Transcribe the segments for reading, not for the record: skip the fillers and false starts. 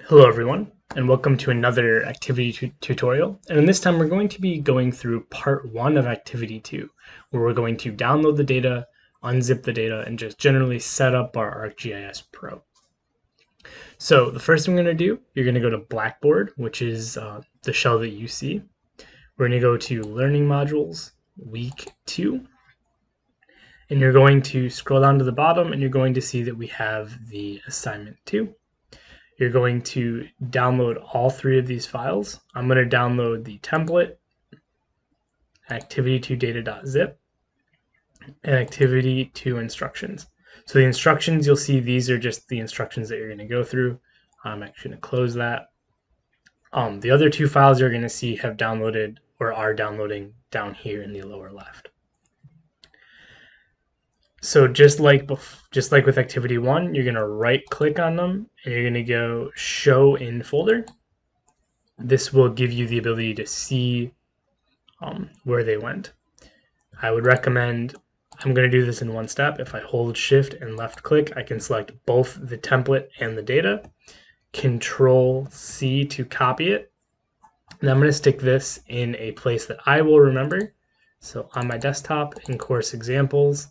Hello everyone, and welcome to another activity tutorial. And this time we're going to be going through part 1 of activity 2, where we're going to download the data, unzip the data, and just generally set up our Arcgis Pro. So the first thing we're going to do, you're going to go to Blackboard, which is the shell that you see. We're going to go to Learning Modules, Week 2, and you're going to scroll down to the bottom and you're going to see that we have the assignment 2. You're going to download all 3 of these files. I'm going to download the template, activity2data.zip, and activity2 instructions. So the instructions, you'll see these are just the instructions that you're going to go through. I'm actually going to close that. The other 2 files you're going to see have downloaded or are downloading down here in the lower left. So just like with activity 1, you're going to right click on them and you're going to go show in folder. This will give you the ability to see where they went. I would recommend, I'm going to do this in one step. If I hold shift and left click, I can select both the template and the data. Control C to copy it. And I'm going to stick this in a place that I will remember. So on my desktop in course examples,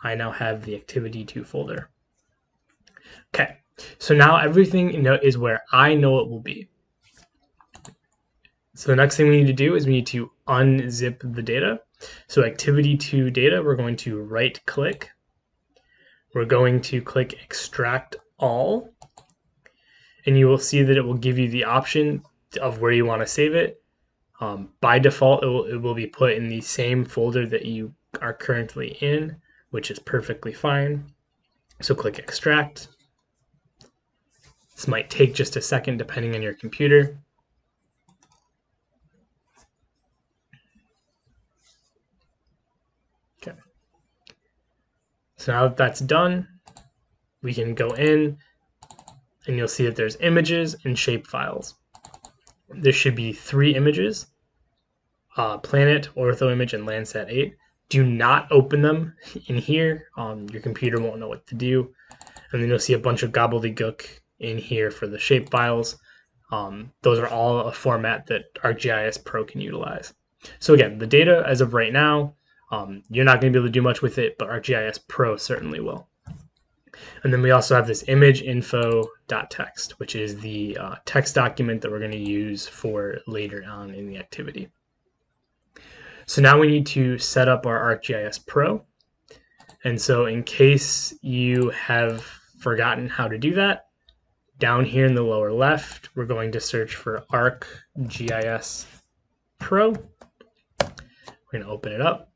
I now have the activity 2 folder. Okay, so now everything is where I know it will be. So the next thing we need to do is we need to unzip the data. So activity 2 data, we're going to right click. We're going to click extract all. And you will see that it will give you the option of where you want to save it. By default, it will be put in the same folder that you are currently in, which is perfectly fine. So click extract. This might take just a second depending on your computer. Okay. So now that that's done, we can go in and you'll see that there's images and shape files. There should be 3 images, planet, ortho image, and Landsat 8. Do not open them in here. Your computer won't know what to do. And then you'll see a bunch of gobbledygook in here for the shape files. Those are all a format that Arcgis Pro can utilize. So again, the data as of right now, you're not going to be able to do much with it, but Arcgis Pro certainly will. And then we also have this image info.txt, which is the text document that we're going to use for later on in the activity. So now we need to set up our Arcgis Pro. And so in case you have forgotten how to do that, down here in the lower left, we're going to search for Arcgis Pro. We're going to open it up.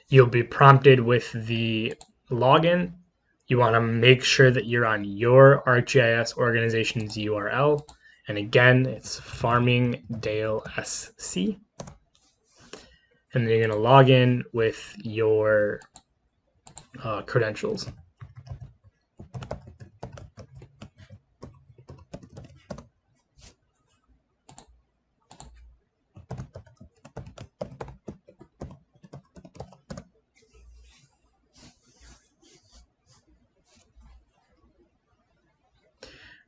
You'll be prompted with the login. You want to make sure that you're on your Arcgis organization's URL. And again, it's Farmingdale SC. And then you're going to log in with your credentials.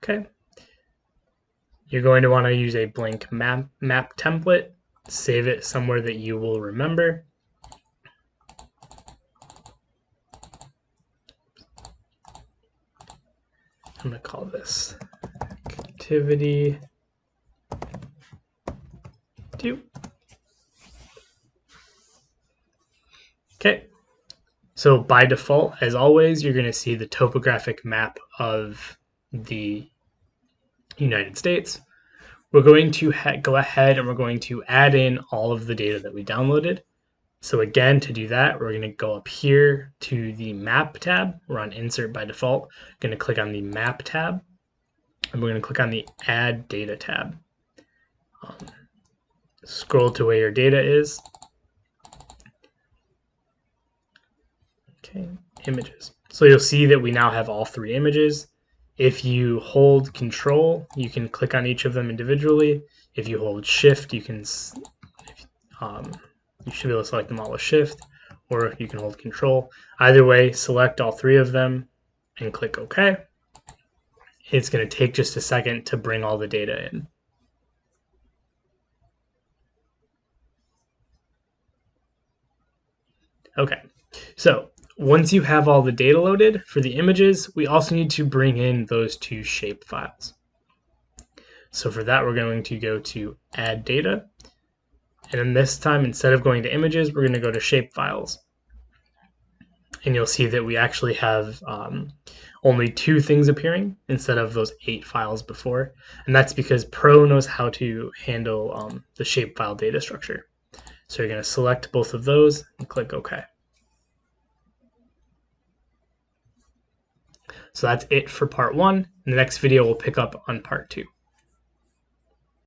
Okay. You're going to want to use a blank map template. Save it somewhere that you will remember. I'm going to call this activity 2. Okay. So by default, as always, you're going to see the topographic map of the United States. We're going to go ahead and we're going to add in all of the data that we downloaded. So again, to do that, we're going to go up here to the map tab. We're on insert by default. We're going to click on the map tab and we're going to click on the add data tab. Scroll to where your data is. Okay, images. So you'll see that we now have all 3 images. If you hold Control, you can click on each of them individually. If you hold Shift, you can you should be able to select them all with Shift, or you can hold Control. Either way, select all 3 of them, and click OK. It's going to take just a second to bring all the data in. Okay, so once you have all the data loaded for the images, we also need to bring in those two shape files. So for that, we're going to go to Add Data. And then this time, instead of going to images, we're going to go to shape files. And you'll see that we actually have only 2 things appearing instead of those 8 files before. And that's because Pro knows how to handle the shapefile data structure. So you're going to select both of those and click OK. So that's it for part 1. In the next video, we'll pick up on part 2.